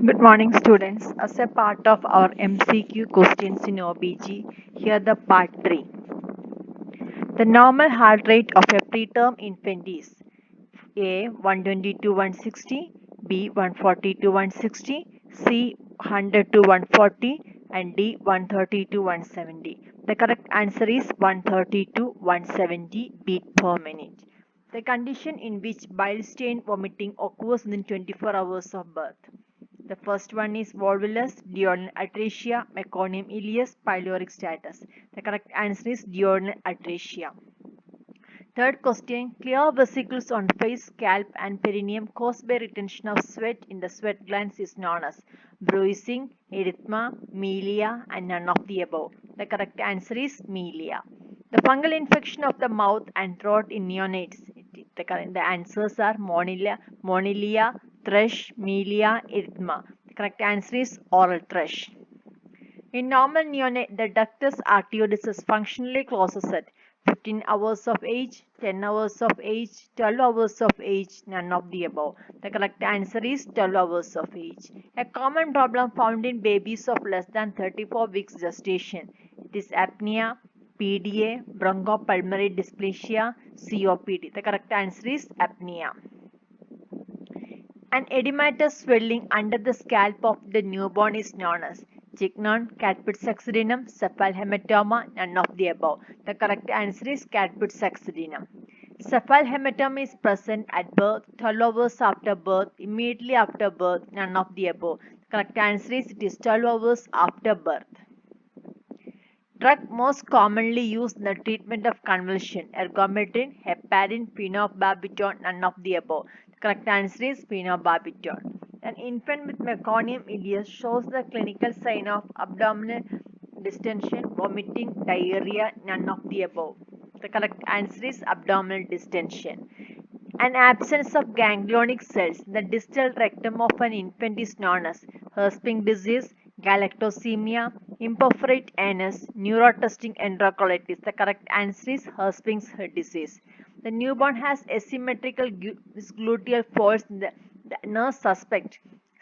Good morning, students. As a part of our MCQ questions in OBG, here the part 3. The normal heart rate of a preterm infant is A 120 to 160, B 140 to 160, C 100 to 140, and D 130 to 170. The correct answer is 130 to 170 beat per minute. The condition in which bile stain vomiting occurs within 24 hours of birth. The first one is volvulus, duodenal atresia, meconium ileus, pyloric status. The correct answer is duodenal atresia. Third question, clear vesicles on face, scalp and perineum caused by retention of sweat in the sweat glands is known as bruising, erythema, melia and none of the above. The correct answer is melia. The fungal infection of the mouth and throat in neonates. The answers are Moniliae, thrush, melia, erythema. The correct answer is oral thrush. In normal neonate, the ductus arteriosus is functionally closes at 15 hours of age, 10 hours of age, 12 hours of age, none of the above. The correct answer is 12 hours of age. A common problem found in babies of less than 34 weeks gestation. It is apnea, PDA, bronchopulmonary dysplasia, COPD. The correct answer is apnea. An edematous swelling under the scalp of the newborn is known as Chignon, Caput-succedaneum, cephalhematoma, none of the above. The correct answer is Caput-succedaneum. Cephalhematoma is present at birth, 12 hours after birth, immediately after birth, none of the above. The correct answer is it is 12 hours after birth. Drug most commonly used in the treatment of convulsion: ergometrin, heparin, phenobarbital, none of the above. The correct answer is phenobarbital. An infant with meconium ileus shows the clinical sign of abdominal distension, vomiting, diarrhea, none of the above. The correct answer is abdominal distension. An absence of ganglionic cells in the distal rectum of an infant is known as Herpes disease, galactosemia, imperforate anus, neurotesting enterocolitis. The correct answer is Herpes disease. The newborn has asymmetrical gluteal folds in the nurse suspect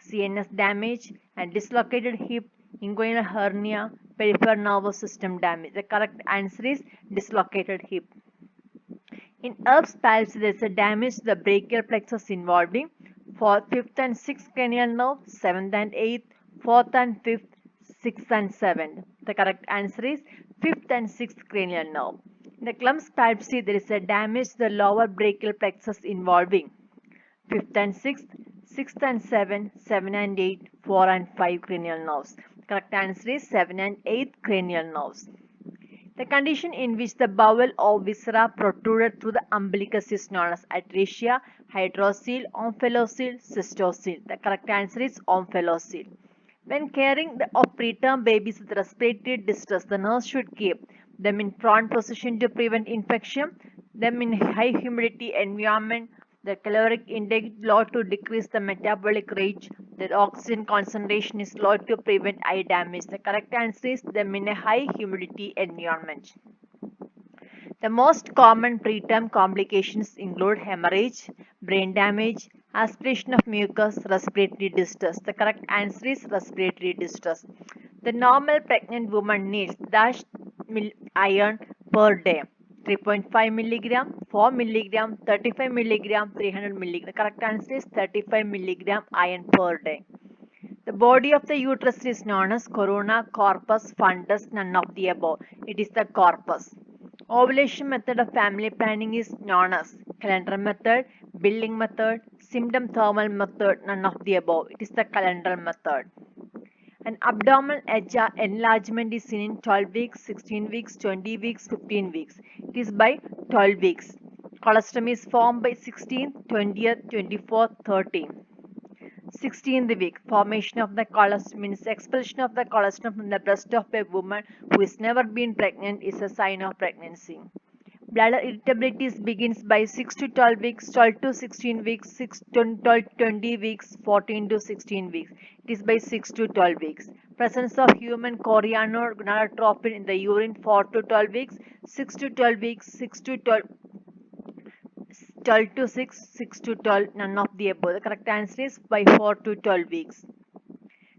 CNS damage and dislocated hip, inguinal hernia, peripheral nervous system damage. The correct answer is dislocated hip. In Erb's palsy, there is a damage to the brachial plexus involving 5th and 6th cranial nerve, 7th and 8th, 4th and 5th, 6th and 7th. The correct answer is 5th and 6th cranial nerve. In the Klump's palsy, there is a damage to the lower brachial plexus involving 5th and 6th, 6th and 7th, 7 and 8, 4 and 5 cranial nerves. The correct answer is 7 and 8 cranial nerves. The condition in which the bowel or viscera protruded through the umbilicus is known as atresia, hydrocele, omphalocele, cystocele. The correct answer is omphalocele. When caring of preterm babies with respiratory distress, the nurse should keep them in prone position to prevent infection, them in high humidity environment, the caloric intake low to decrease the metabolic rate, the oxygen concentration is low to prevent eye damage. The correct answer is them in a high humidity environment. The most common preterm complications include hemorrhage, brain damage, aspiration of mucus, respiratory distress. The correct answer is respiratory distress. The normal pregnant woman needs dash iron per day. 3.5 milligram, 4 milligram, 35 milligram, 300 milligram. The correct answer is 35 milligram iron per day. The body of the uterus is known as corona, corpus, fundus, none of the above. It is the corpus. Ovulation method of family planning is known as calendar method, billing method, symptom thermal method, none of the above. It is the calendar method. An abdominal enlargement is seen in 12 weeks, 16 weeks, 20 weeks, 15 weeks. It is by 12 weeks. Colostrum is formed by 16th, 20th, 24th, 13th. 16th week, formation of the colostrum means expulsion of the colostrum from the breast of a woman who has never been pregnant is a sign of pregnancy. Bladder irritability begins by 6 to 12 weeks, 12 to 16 weeks, 6 to 12, 20 weeks, 14 to 16 weeks. It is by 6 to 12 weeks. Presence of human choriano gonadotropin in the urine 4 to 12 weeks, 6 to 12 weeks, 6 to 12, 12 to 6, 6 to 12, none of the above. The correct answer is by 4 to 12 weeks.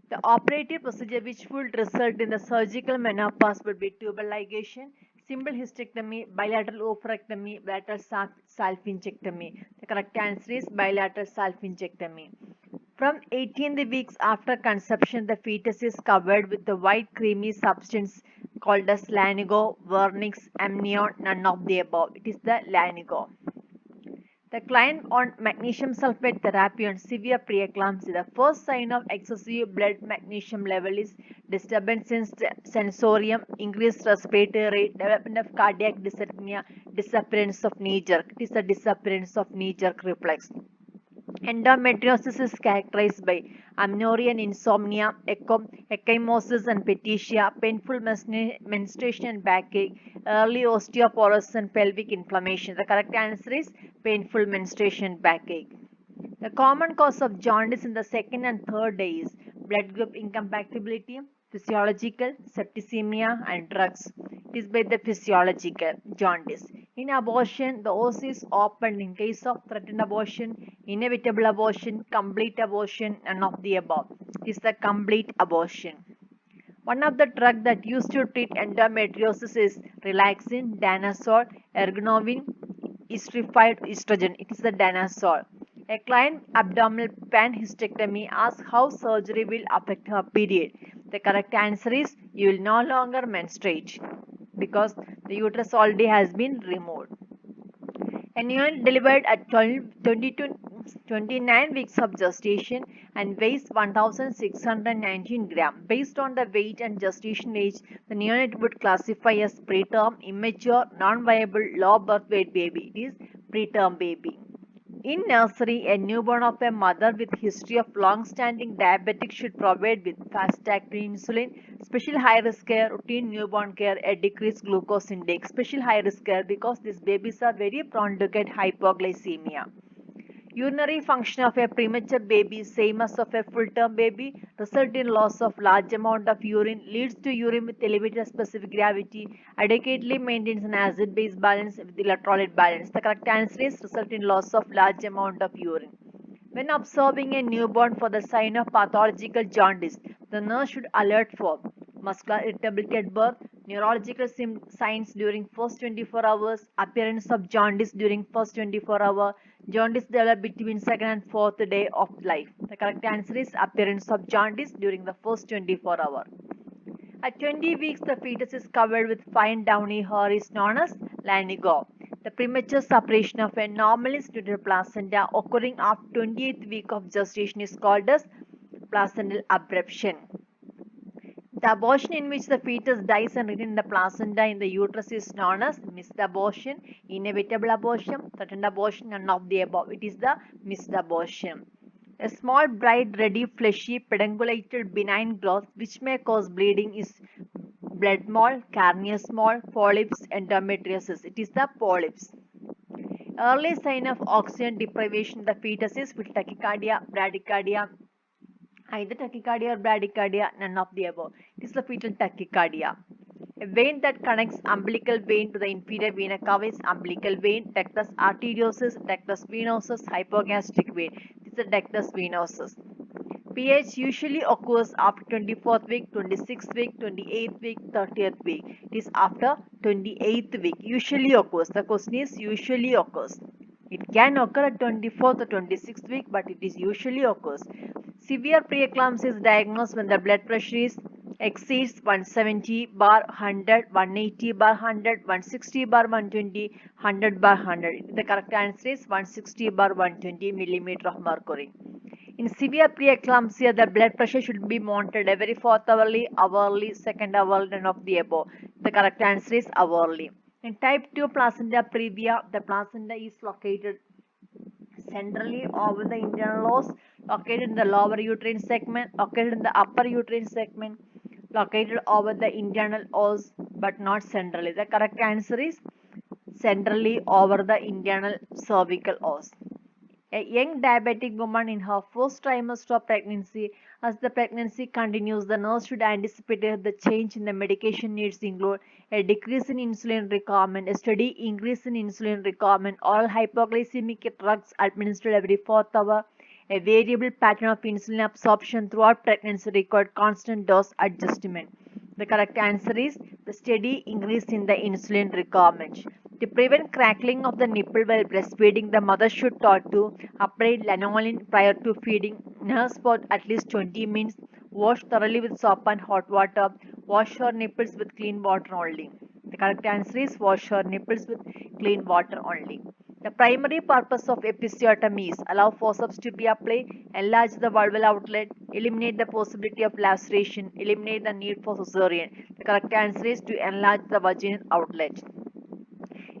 The operative procedure which would result in the surgical menopause would be tubal ligation, simple hysterectomy, bilateral oophorectomy, bilateral salpingectomy. The correct answer is bilateral salpingectomy. From 18th weeks after conception, the fetus is covered with a white creamy substance called as lanigo, vernix, amnion, none of the above. It is the lanigo. The client on magnesium sulfate therapy on severe preeclampsia. The first sign of excessive blood magnesium level is disturbance in sensorium, increased respiratory rate, development of cardiac dysarrhythmia, disappearance of knee jerk. It is the disappearance of knee jerk reflex. Endometriosis is characterized by amenorrhea and insomnia, ecchymosis and petechia, painful menstruation and backache, early osteoporosis and pelvic inflammation. The correct answer is painful menstruation and backache. The common cause of jaundice in the second and third day is blood group incompatibility, physiological, septicemia, and drugs. It is by the physiological jaundice. In abortion, the os is opened in case of threatened abortion, inevitable abortion, complete abortion, none of the above. It is the complete abortion. One of the drugs that used to treat endometriosis is relaxin, danazol, ergonovin, esterified estrogen. It is the danazol. A client abdominal panhysterectomy asks how surgery will affect her period. The correct answer is you will no longer menstruate because the uterus already has been removed. A newborn delivered at 20 to 29 weeks of gestation and weighs 1619 gram. Based on the weight and gestation age, the neonate would classify as preterm, immature, non-viable, low birth weight baby. It is preterm baby. In nursery, a newborn of a mother with history of long-standing diabetic should provide with fast-acting insulin, special high-risk care, routine newborn care, a decreased glucose intake. Special high-risk care because these babies are very prone to get hypoglycemia. Urinary function of a premature baby, same as of a full-term baby, result in loss of large amount of urine, leads to urine with elevated specific gravity, adequately maintains an acid-base balance with electrolyte balance. The correct answer is result in loss of large amount of urine. When observing a newborn for the sign of pathological jaundice, the nurse should alert for muscular irritability at birth, neurological signs during first 24 hours, appearance of jaundice during first 24 hours, jaundice developed between second and fourth day of life. The correct answer is appearance of jaundice during the first 24 hours. At 20 weeks, the fetus is covered with fine downy hair is known as lanigo. The premature separation of a normally situated placenta occurring after 28th week of gestation is called as placental abruption. The abortion in which the fetus dies and retains the placenta in the uterus is known as missed abortion, inevitable abortion, threatened abortion, none of the above. It is the missed abortion. A small, bright, reddy, fleshy, pedunculated, benign growth which may cause bleeding is blood mole, carneous mole, polyps, endometriosis. It is the polyps. Early sign of oxygen deprivation in the fetus is with tachycardia, bradycardia, either tachycardia or bradycardia, none of the above. It is the fetal tachycardia. A vein that connects umbilical vein to the inferior vena cava is umbilical vein, ductus arteriosus, ductus venosus, hypogastric vein. This is the ductus venosus. pH usually occurs after 24th week, 26th week, 28th week, 30th week. It is after 28th week. Usually occurs. The question is usually occurs. It can occur at 24th or 26th week, but it is usually occurs. Severe preeclampsia is diagnosed when the blood pressure is exceeds 170 bar 100, 180 bar 100, 160 bar 120, 100 bar 100. The correct answer is 160 bar 120 millimeter of mercury. In severe preeclampsia, the blood pressure should be monitored every fourth hourly, second hourly, none of the above. The correct answer is hourly. In type 2 placenta previa, the placenta is located centrally over the internal os, located in the lower uterine segment, located in the upper uterine segment, located over the internal os, but not centrally. The correct answer is centrally over the internal cervical os. A young diabetic woman in her first trimester of pregnancy, as the pregnancy continues, the nurse should anticipate the change in the medication needs include a decrease in insulin requirement, a steady increase in insulin requirement, oral hypoglycemic drugs administered every fourth hour, A variable pattern of insulin absorption throughout pregnancy required constant dose adjustment. The correct answer is the steady increase in the insulin requirement. To prevent crackling of the nipple while breastfeeding, the mother should taught to apply lanolin prior to feeding, nurse for at least 20 minutes, wash thoroughly with soap and hot water, wash her nipples with clean water only. The correct answer is wash her nipples with clean water only. The primary purpose of episiotomy is allow forceps to be applied, enlarge the vulval outlet, eliminate the possibility of laceration, eliminate the need for cesarean. The correct answer is to enlarge the vaginal outlet.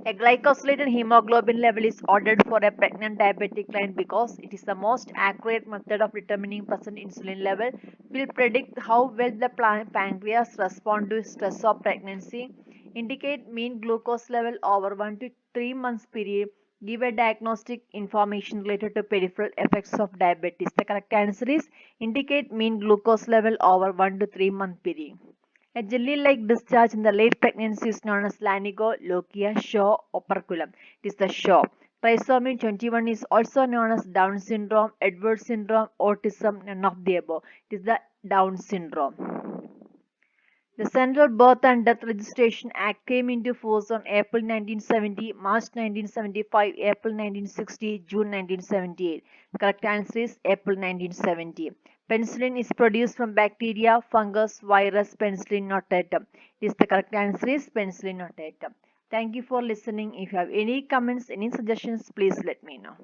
A glycosylated hemoglobin level is ordered for a pregnant diabetic client because it is the most accurate method of determining percent insulin level. Will predict how well the pancreas respond to stress of pregnancy. Indicate mean glucose level over 1 to 3 months period. Give a diagnostic information related to peripheral effects of diabetes. The correct answer is indicate mean glucose level over 1 to 3 month period. A jelly-like discharge in the late pregnancy is known as laryngolochia, Shaw operculum. It is the Shaw. Trisomy 21 is also known as Down syndrome, Edwards syndrome, autism, none of the above. It is the Down syndrome. The Central Birth and Death Registration Act came into force on April 1970, March 1975, April 1960, June 1978. The correct answer is April 1970. Penicillin is produced from bacteria, fungus, virus, Penicillin notatum. Is the correct answer is Penicillin notatum. Thank you for listening. If you have any comments, any suggestions, please let me know.